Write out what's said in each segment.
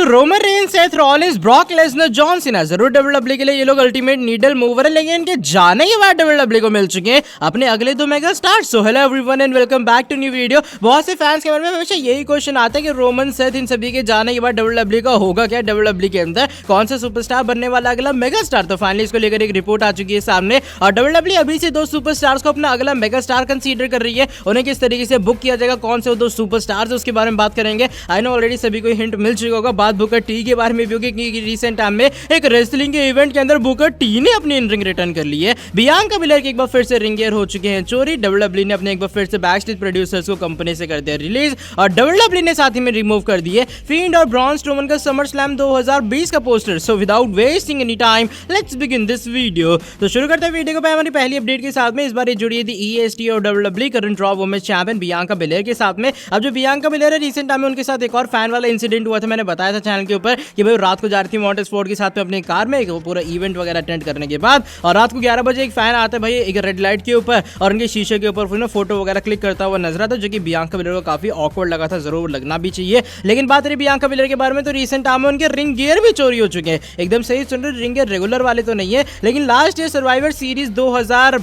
Roman Reigns, Seth Rollins, Brock Lesnar, John Cena जरूर WW के लिए ये लोग अल्टीमेट नीडल मूवर है, लेकिन इनके जाने के बाद डब्ल्यूडब्ल्यू को मिल चुके हैं अपने अगले दो mega star. So hello everyone and welcome back to new video. बहुत से फैंस के मन में हमेशा यही क्वेश्चन आता है कि रोमन, सेथ इन सभी के जाने के बाद डब्ल्यूडब्ल्यू का होगा क्या, डब्ल्यूडब्ल्यू के अंदर कौन सा सुपरस्टार बनने वाला अगला मेगा स्टार। तो फाइनली इसको लेकर एक रिपोर्ट आ चुकी है सामने और डब्ल्यूडब्ल्यू अभी से दो सुपरस्टार्स को अपना अगला मेगा स्टार कंसीडर कर रही है। उन्हें किस तरीके से बुक किया जाएगा, कौन से वो दो सुपरस्टार्स उसके बारे में बात करेंगे। आई नो ऑलरेडी सभी को हिंट मिल चुका होगा, बात बुकर टी के बारे में भी होगी क्योंकि रिसेंट टाइम में एक रेसलिंग के इवेंट के अंदर बुकर टी ने अपनी इन रिंग रिटर्न कर ली है। बियांका बिलेर के एक बार फिर से रिंग गियर हो चुके हैं चोरी। डब्ल्यूडब्ल्यू ने अपने एक बार फिर से बैकस्टेज प्रोड्यूसर्स को कंपनी से कर दिया रिलीज और डब्ल्यूडब्ल्यू ने साथ ही में रिमूव कर दिए फिंड और ब्रॉन स्ट्रोमन का समर स्लैम 2020 का poster. So without wasting any time let's begin this video. तो शुरू करते हैं वीडियो को हमारी पहली अपडेट के साथ में। इस बार ये जुड़ी थी EST और WWE current Raw women's champion Bianca Belair के साथ में। अब जो बियांका बिलेर है रिसेंट टाइम में उनके साथ एक और फैन वाला इंसिडेंट हुआ था, मैंने बताया था चैनल के ऊपर कि भाई रात को जा रही थी मोटर स्पोर्ट के साथ में अपनी कार में पूरा इवेंट वगैरह अटेंड करने के बाद और रात को 11 बजे एक फैन आता है भाई एक रेड लाइट के ऊपर और उनके शीशे के ऊपर फोटो वगैरह क्लिक करता हुआ नजर आता, जो कि बियांका बिलेर को काफी ऑकवर्ड लगा था, जरूर लगना भी चाहिए। लेकिन बात रही बियांका बिलेर के बारे में तो रिसेंट टाइम में उनके रिंग गियर भी चोरी हो चुके हैं। एकदम सही सुन रहे, रिंग गियर रेगुलर वाले तो नहीं है, लेकिन लास्ट ईयर सर्वाइवर सीरीज 2000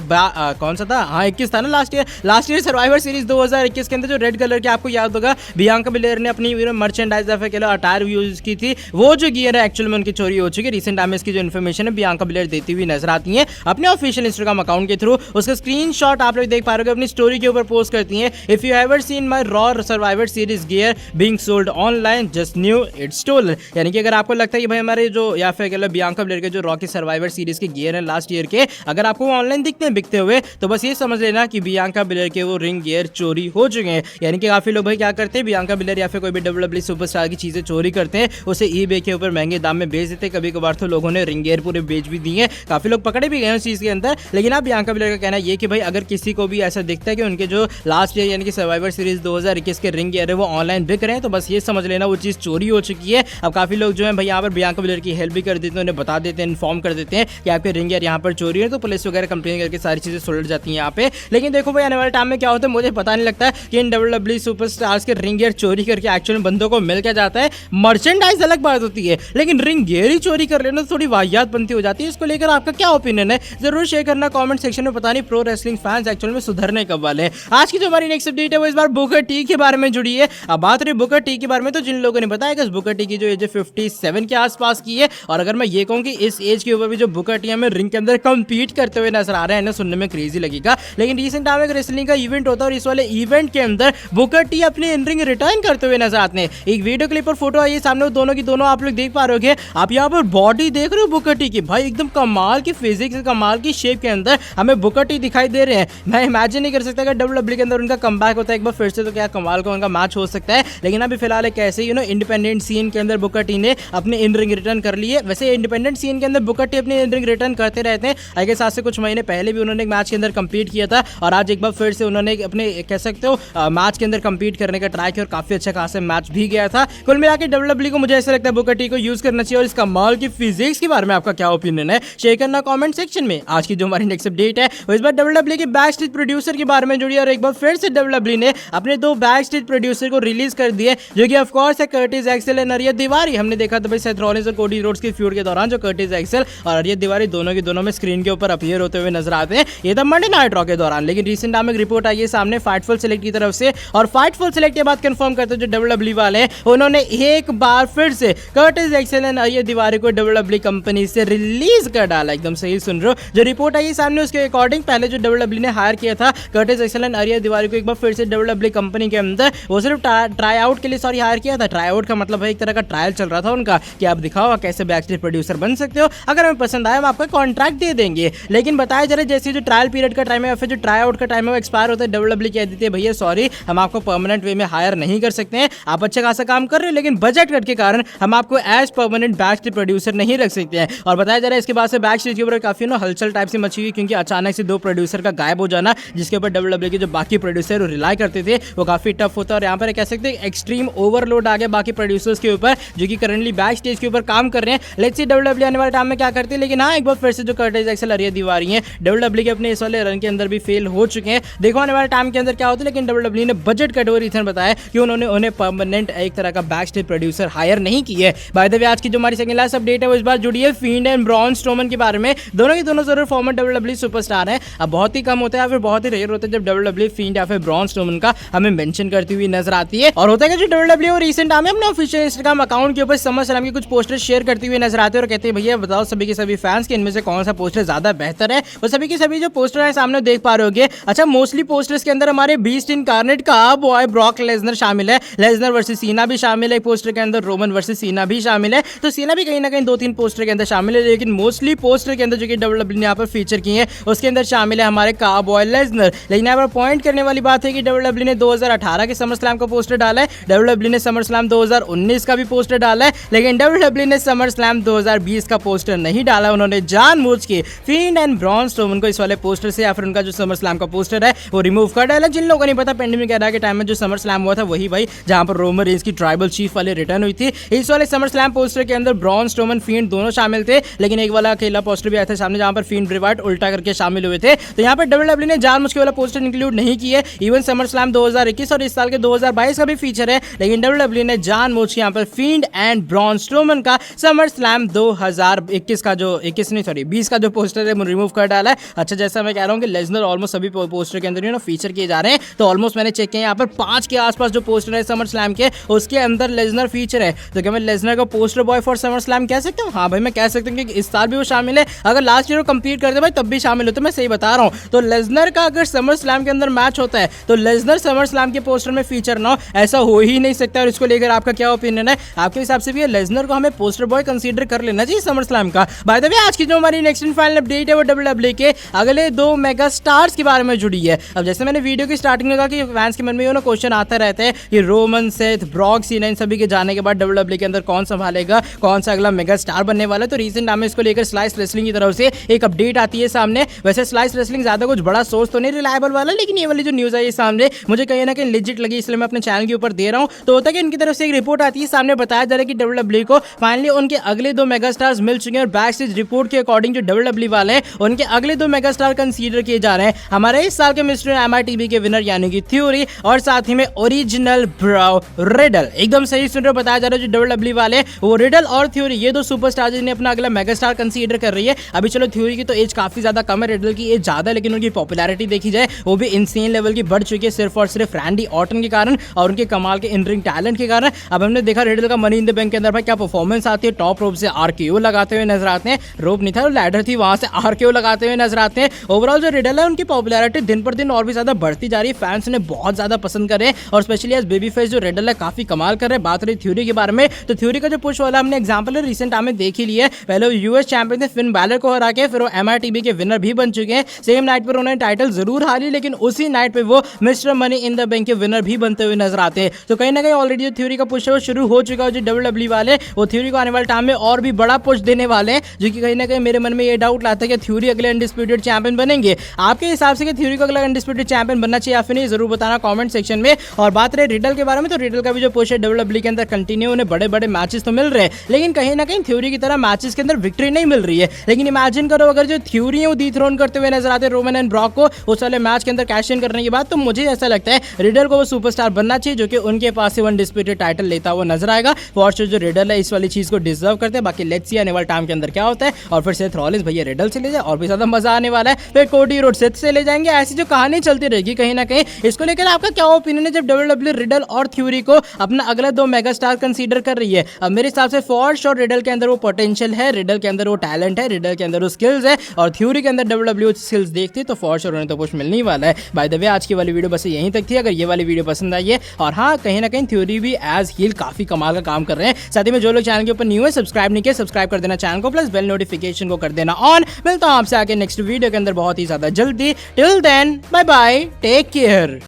कौन सा था, हाँ 21 था ना लास्ट ईयर सर्वाइवर सीरीज 2021 के अंदर जो रेड कलर के आपको याद होगा बियांका बिलेर ने अपनी मर्चेंडाइज अटायर यूज की थी, वो जो गियर है एक्चुअल में उनकी चोरी हो चुकी है। रिसेंट टाइम में इसकी जो इन्फॉर्मेशन है बियांका बिलेर देती हुई नजर आती है अपने ऑफिशियल इंस्टाग्राम अकाउंट के थ्रू। उसका स्क्रीनशॉट आप लोग देख पा रहे हो अपनी स्टोरी के ऊपर पोस्ट करती हैं। If you ever seen my Raw Survivor Series gear being sold online just know it's stolen. यानी कि अगर आपको लगता है कि भाई हमारे जो या फिर कह लो बियांका बिलेर के जो रॉ की सर्वाइवर सीरीज के गियर है लास्ट ईयर के, अगर आपको ऑनलाइन दिखते हैं बिकते हुए तो बस ये समझ लेना कि बियांका बिलेर के वो रिंग गियर चोरी हो चुके हैं। यानी कि काफी लोग भाई क्या करते हैं, बियांका बिलेर या फिर कोई भी डब्ल्यूडब्ल्यू सुपरस्टार की चीजें चोरी करते हैं, उसे eBay के ऊपर महंगे दाम में बेच देते हैं। कभी कभार तो लोगों ने रिंग गियर पूरे बेच भी दिए, काफी लोग पकड़े भी गए उस चीज के अंदर। लेकिन अब बियांका बिलेर का कहना ये कि भाई अगर किसी को भी ऐसा दिखता है कि उनके जो लास्ट ईयर यानी कि सर्वाइवर सीरीज 2021 के रिंग गियर है वो ऑनलाइन बिक रहे हैं, तो बस ये समझ लेना वो चीज चोरी हो चुकी है। अब काफी लोग जो है भाई यहाँ पर बियांका बिलेर की हेल्प भी कर देते हैं, उन्हें बता देते हैं, इन्फॉर्म कर देते हैं कि आपके रिंग गियर यहाँ पर चोरी है, तो पुलिस वगैरह कंप्लेन करके सारी चीजें सुलझ जाती हैं यहाँ पे। लेकिन देखो भाई आने वाले टाइम में क्या होता है मुझे पता नहीं लगता कि इन डब्ल्यूडब्ल्यू सुपरस्टार्स के रिंग गियर चोरी करके एक्चुअल बंदों को मिल के जाता है। मर्चेंडाइज अलग बात होती है, लेकिन रिंग गियर ही चोरी कर लेना तो थोड़ी वाहियात बनती हो जाती है। इसको लेकर आपका क्या ओपिनियन है जरूर शेयर करना कमेंट सेक्शन में। पता नहीं प्रो रेसलिंग फैंस एक्चुअल में सुधरने कब वाले हैं। आज की जो हमारी नेक्स्ट अपडेट है वो इस बार बुकर टी के बारे में जुड़ी है। अब बात रही बुकर टी के बारे में तो जिन लोगों ने बताया कि बुकर टी की जो एज 57 के आसपास की है, और अगर मैं ये कहूँ कि इस एज के ऊपर भी जो बुकर टी हमें रिंग के अंदर कम्पीट करते हुए नजर आ रहे हैं ना, सुनने में क्रेजी लगेगा। लेकिन रिसेंट टाइम में रेसलिंग का इवेंट होता है और इस वाले इवेंट के अंदर बुकर टी अपनी इन रिंग रिटर्न करते हुए नजर आते हैं। एक वीडियो क्लिप और फोटो आई है सामने, दोनों की दोनों आप लोग देख पा रहे हो। आप यहाँ पर बॉडी देख रहे हो बुकर टी की, भाई एकदम कमाल की फिजिक्स कमाल की शेप के अंदर हमें बुकर टी दिखाई दे रहे हैं। मैं इमेजिन नहीं कर सकता कि डब्ल्यूडब्ल्यू के अंदर उनका कमबैक होता है एक बार फिर से, तो क्या कमाल का उनका मैच हो सकता है। लेकिन अभी फिलहाल एक ऐसे इंडिपेंडेंट सीन के अंदर बुकर टी ने अपने इन रिंग रिटर्न कर लिए। वैसे इंडिपेंडेंट सीन के अंदर बुकर टी अपने इन रिंग रिटर्न करते रहते हैं। आई गेस आज से कुछ महीने पहले भी उन्होंने एक मैच के अंदर कंपीट किया था और आज एक बार फिर से उन्होंने अपने कह सकते हो मैच के अंदर कंपीट करने का ट्राई किया और काफी अच्छा खासा मैच भी गया था। कुल मिलाकर डब्ल्यूडब्ल्यू को मुझे ऐसा लगता है बुकर टी को यूज करना चाहिए। और इसका कमाल की फिजिक्स के बारे में आपका क्या ओपिनियन है शेयर करना कमेंट सेक्शन में। आज की जो हमारी नेक्स्ट अपडेट है वो इस बार डब्ल्यूडब्ल्यू के बैक स्टेज प्रोड्यूसर के बारे में जुड़ी है और एक बार फिर से डब्ल्यूडब्ल्यू ने अपने दो बैक स्टेज प्रोड्यूसर को रिलीज कर दिए, जो कि ऑफ कोर्स है कर्टिस एक्सेल एंड अरियत तिवारी। हमने देखा था भाई सेथ रॉलिंस और कोडी रोड्स के फ्यूड के दौरान जो कर्टिस एक्सेल और अरियत तिवारी दोनों के दोनों में स्क्रीन के ऊपर अपीयर होते हुए नजर आते हैं, ये था मंडे नाइट रॉ के दौरान। लेकिन रिसेंट टाइम में एक रिपोर्ट आई है सामने फाइटफुल सेलेक्ट की तरफ से, और फाइटफुल सेलेक्ट के बाद कंफर्म करते हैं जो डब्ल्यूडब्ल्यू वाले हैं उन्होंने एक बार फिर से कर्टिस एक्सेल एंड अरियत तिवारी को डब्ल्यूडब्ल्यू कंपनी से रिलीज कर डाला। एकदम सही सुन रहे हो, जो रिपोर्ट आई सामने उसके अकॉर्डिंग पहले जो डब्ल्यूडब्ल्यू ने हायर किया था कर्टिस एक्सेल एंड अरियत तिवारी को एक बार फिर से डब्ल्यूडब्ल्यू कंपनी के अंदर वो सिर्फ ट्राई आउट के लिए हायर किया था। ट्राई आउट का मतलब है एक तरह का ट्रायल चल रहा था उनका कि आप दिखाओ कैसे बैकस्टेज प्रोड्यूसर बन सकते हो, अगर हमें पसंद आया हम आपको कॉन्ट्रैक्ट दे देंगे। लेकिन बताया जा रहा है जैसे जो ट्रायल पीरियड का टाइम है या फिर जो ट्राई आउट का टाइम है वो एक्सपायर होता है, डब्ल्यूडब्ल्यू कह देती है भैया सॉरी हम आपको परमानेंट वे में हायर नहीं कर सकते हैं, आप अच्छा खासा काम कर रहे हो लेकिन बजट कट के कारण हम आपको एज परमानेंट बैकस्टेज प्रोड्यूसर नहीं रख सकते हैं। और बताया जा रहा है इसके बाद से बैकस्टेज के ऊपर काफी हलचल टाइप से मची हुई, क्योंकि अचानक से दो प्रोड्यूसर का गायब हो जाना जिसके ऊपर डब्ल्यूडब्ल्यू के जो बाकी प्रोड्यूसर रिलाई करते थे वो काफी टफ होता है। और यहाँ पर कह सकते हैं एक्सट्रीम ओवरलोड आ गया बाकी प्रोड्यूसर्स के ऊपर जो कि करंटली बैक स्टेज के ऊपर काम कर रहे हैं। लेट्स सी डब्ल्यूडब्ल्यू आने वाले टाइम में क्या करते हैं। लेकिन हाँ एक बार फिर से जो कर्टिस एक्सेल अरियत तिवारी हैं डब्ल्यूडब्ल्यू के अपने इस वाले रन के अंदर भी फेल हो चुके हैं। देखो आने वाले टाइम के अंदर क्या होता है। लेकिन डब्ल्यूडब्ल्यू ने बजट कट और रीजन बताया कि उन्होंने उन्हें परमानेंट एक तरह का बैक स्टेज प्रोड्यूसर हायर नहीं की है। बाय द वे आज की जो हमारी सेकंड लास्ट अपडेट है वो इस बार जुड़ी है फील्ड एंड ब्रॉन स्ट्रोमन के बारे में। दोनों के दोनों जरूर फॉर्मर डब्ल्यूडब्ल्यूई सुपरस्टार हैं। अब बहुत ही कम होता है या फिर बहुत ही रेयर होता है जब डब्ल्यूडब्ल्यूई फील्ड या फिर ब्रॉन स्ट्रोमन का हमें मेंशन करती हुई नजर आती है। और होता है कि जो डब्ल्यूडब्ल्यूई रिसेंट टाइम में अपने ऑफिशियल इंस्टाग्राम अकाउंट के ऊपर समर स्लैम के कुछ पोस्टर शेयर करती हुई नजर आते हैं और कहते हैं भैया बताओ सभी के सभी फैंस के इनमें से कौन सा पोस्टर ज्यादा बेहतर है। और सभी के सभी जो पोस्टर है सामने देख पा रहे होगे। अच्छा मोस्टली पोस्टर्स के अंदर हमारे बीस्ट इनकार्नेट का बॉय ब्रॉक लेसनर शामिल है, लेसनर वर्सेस सीना भी शामिल है, पोस्टर के अंदर रोमन वर्सेस सीना भी शामिल है। तो सीना भी कहीं ना कहीं 2-3 पोस्टर के अंदर शामिल है, लेकिन मोस्टली पोस्टर के अंदर जो कि डब्ल्यूडब्ल्यूई ने यहाँ पर फीचर किए हैं उसके अंदर शामिल है हमारे काउबॉय लेसनर। लेकिन यहाँ पर पॉइंट करने वाली बात है कि डब्ल्यूडब्ल्यूई ने 2018 के समर स्लैम का पोस्टर डाला है, डब्ल्यूडब्ल्यूई ने समर स्लैम 2019 का भी पोस्टर डाला है, लेकिन डब्ल्यूडब्ल्यूई ने समर स्लैम 2020 का पोस्टर नहीं डाला। उन्होंने जानबूझ के फील्ड एंड ब्रॉन स्ट्रोमन को इस वाले पोस्टर से या फिर उनका जो समर स्लैम का पोस्टर है वो रिमूव कर डाला। जिन लोगों को नहीं पता पेंडेमिक एरा के टाइम में जो समर स्लैम हुआ था वही भाई जहां पर रोमन रेंज की ट्राइबल चीफ वाले रिटर्न हुई थी। इस वाले समर स्लैम पोस्टर के अंदर ब्रॉन स्ट्रोमन फील्ड दोनों शामिल थे, लेकिन एक वाला अकेला पोस्टर भी आया था सामने जहां पर फील्ड ब्रेवार्ट उल्टा करके शामिल हुए थे। तो यहाँ पर डब्ल्यूडब्ल्यूई ने जानबूझ के वाला पोस्टर इंक्लूड नहीं किए। इवन समर स्लैम 2021 और इस साल के 2022 का भी फीचर है, लेकिन डब्ल्यूडब्ल्यूई ने जानबूझ के यहाँ पर फील्ड एंड ब्रॉन स्ट्रोमन का समर स्लैम 2021 का जो 20 का जो पोस्टर है वो रिमूव कर डाला है। अच्छा जैसा मैं कह रहा हूँ कि लेसनर ऑलमोस्ट सभी पोस्टर के अंदर फीचर किए जा रहे हैं, तो ऑलमोस्ट मैंने चेक किया यहाँ पर 5 के आसपास जो पोस्टर है समर स्लैम के उसके अंदर लेसनर फीचर है। तो क्या मैं लेसनर का poster boy for summer slam कह सकता हूँ? हाँ भाई मैं कह सकता हूँ कि इस साल भी वो शामिल है। अगर लास्ट ईयर वो कंप्लीट करते भाई तब भी शामिल होते, मैं सही बता रहा हूँ। तो लेसनर का अगर समर स्लैम के अंदर मैच होता है तो लेसनर समर स्लैम के पोस्टर में फीचर ना हो, ऐसा हो ही नहीं सकता। और इसको लेकर आपका क्या ओपिनियन है? आपके हिसाब से भी लेसनर को हमें पोस्टर बॉय कंसीडर कर लेना चाहिए समर स्लैम का? बाय द वे आज की जो हमारी नेक्स्ट एंड फाइनल अपडेट है वो डब्ल्यूडब्ल्यूई के अगले 2 मेगा स्टार्स के बारे में जुड़ी है। अब जैसे मैंने वीडियो की स्टार्टिंग में कहा कि फैंस के मन में ये क्वेश्चन आता रहता है कि रोमन, सेथ, ब्रॉक, सीना इन सभी के जाने के बाद डब्ल्यूडब्ल्यूई के अंदर कौन संभालेगा, कौन सा अगला मेगा स्टार बनने वाला है। तो रिसेंट टाइम में इसको लेकर स्लाइस रेसलिंग की तरफ से एक अपडेट आती है सामने। वैसे स्लाइस रेसलिंग ज्यादा कुछ बड़ा सोर्स तो नहीं रिलायबल वाला, लेकिन ये वाली जो न्यूज आई सामने मुझे कहीं ना कहीं लेजिट लगी, इसलिए मैं अपने चैनल के ऊपर दे रहा हूं। तो होता है कि इनकी तरफ से एक रिपोर्ट आती है सामने, बताया जा रहा है कि डब्ल्यूडब्ल्यूई को फाइनली उनके अगले 2 मेगा स्टार्स मिल चुके हैं। और बैक स्टेज रिपोर्ट के अकॉर्डिंग जो डब्ल्यूडब्ल्यूई वाले हैं उनके अगले 2 मेगा स्टार कंसीडर किए जा रहे हैं। हमारे इस साल के मिस्टर MITB के विनर यानी कि थ्योरी और साथ ही में ओरिजिनल ब्रो रिडल। एकदम सही सुन रहे हो, बताया जा रहा है जो डब्ल्यूडब्ल्यूई वाले वो रिडल और थ्योरी ये 2 सुपरस्टार जिन्हें अपना अगला मेगा स्टार कंसीडर कर रही है। अभी चलो थ्योरी की तो एज काफी ज्यादा कम है, रिडल की एज ज्यादा है, लेकिन उनकी पॉपुलैरिटी देखी जाए वो भी इनसेन लेवल की बढ़ चुकी है सिर्फ और सिर्फ रैंडी ऑर्टन के कारण और उनके कमाल के इन रिंग टैलेंट के कारण। अब हमने देखा रिडल का मनी इन द बैंक के अंदर भाई क्या परफॉर्मेंस आती है, टॉप रोप से RKO लगाते हुए नजर आते हैं। रोप नहीं था, लैडर थी, वहां से RKO लगाते हुए नजर आते हैं। ओवरऑल जो रिडल है उनकी पॉपुलैरिटी दिन पर दिन और भी ज्यादा बढ़ती जा रही है, फैंस ने बहुत ज्यादा पसंद करे और स्पेशली एज बेबी फेस जो रिडल है काफी कमाल कर रहे हैं। बात रही थ्योरी के बारे में, तो थ्योरी का जो पुश वाला हमने एग्जांपल है रिसेंट टाइम में देख ही लिया है। पहले वो यूएस चैंपियन थे, फिन बैलर को हरा के फिर वो MITB के विनर भी बन चुके हैं। सेम नाइट पर उन्होंने टाइटल जरूर हारी, लेकिन उसी नाइट पे वो mister money in the bank के विनर भी बनते हुए नजर आते हैं। तो कहीं ना कहीं ऑलरेडी जो थ्योरी का पुश है वो शुरू हो चुका है। जो डब्ल्यूडब्ल्यूई वाले वो थ्योरी को आने वाले टाइम में और भी बड़ा पुश देने वाले हैं, जो कि कहीं ना कहीं मेरे मन में ये डाउट लाता है कि थ्योरी अगले अनडिस्प्यूटेड चैंपियन बनेंगे। आपके हिसाब से कि थ्योरी को अगला अनडिस्प्यूटेड चैंपियन बनना चाहिए या फिर नहीं, जरूर बताना कमेंट सेक्शन में। और बात रहे रिडल के बारे में, तो रिडल का भी जो पुश है डब्ल्यूडब्ल्यूई के अंदर कंटिन्यू, उन्हें बड़े बड़े मैचेस तो मिल रहे हैं, लेकिन कहीं ना कहीं थ्योरी की तरह मैचेस के अंदर विक्ट्री नहीं मिल रही है। लेकिन इमेजिन करो अगर जो थ्योरी है वो डिथ्रोन करते हुए नजर आते हैं रोमन एंड ब्रॉक को उस वाले मैच के अंदर कैश इन करने के बाद, तो मुझे ऐसा लगता है रिडल को वो सुपरस्टार बनना चाहिए जो कि उनके पास से अनडिस्प्यूटेड टाइटल लेता हुआ नजर आएगा। फॉर श्योर जो रिडल है इस वाली चीज को डिजर्व करते हैं। बाकी लेट्स सी आने वाले टाइम के अंदर क्या होता है। और फिर सेथ रॉलिंस भैया रिडल से ले जाए और भी ज्यादा मजा आने वाला है, फिर कोडी रोड सेथ से ले जाएंगे, ऐसी जो कहानी चलती रहेगी कहीं ना कहीं। इसको लेकर आपका क्या ओपिनियन है जब डब्ल्यूडब्ल्यूई रिडल और थ्योरी को अपना अगला 2 मेगा स्टार कंसीडर कर रही है? अब मेरे हिसाब से फॉर श्योर रिडल के अंदर वो पोटेंशियल है, रिडल के अंदर वो टैलेंट है, रिडल के अंदर वो स्किल्स है, और थ्योरी के अंदर डब्ल्यूडब्ल्यूई स्किल्स देखती है तो फॉर श्योर उन्हें तो कुछ मिलने वाला है। बाय द वे आज की वाली वीडियो बस यहीं तक थी। अगर ये वाली वीडियो पसंद आई है, और हाँ कहीं ना कहीं थ्योरी भी एज हील काफी कमाल का काम कर रहे हैं। साथ ही में जो लोग चैनल के ऊपर न्यू है, सब्सक्राइब नहीं किया, सब्सक्राइब कर देना चैनल को, प्लस बेल नोटिफिकेशन को कर देना ऑन। मिलता हूं आपसे आगे नेक्स्ट वीडियो के अंदर बहुत ही ज्यादा जल्दी। Till then bye bye, take care.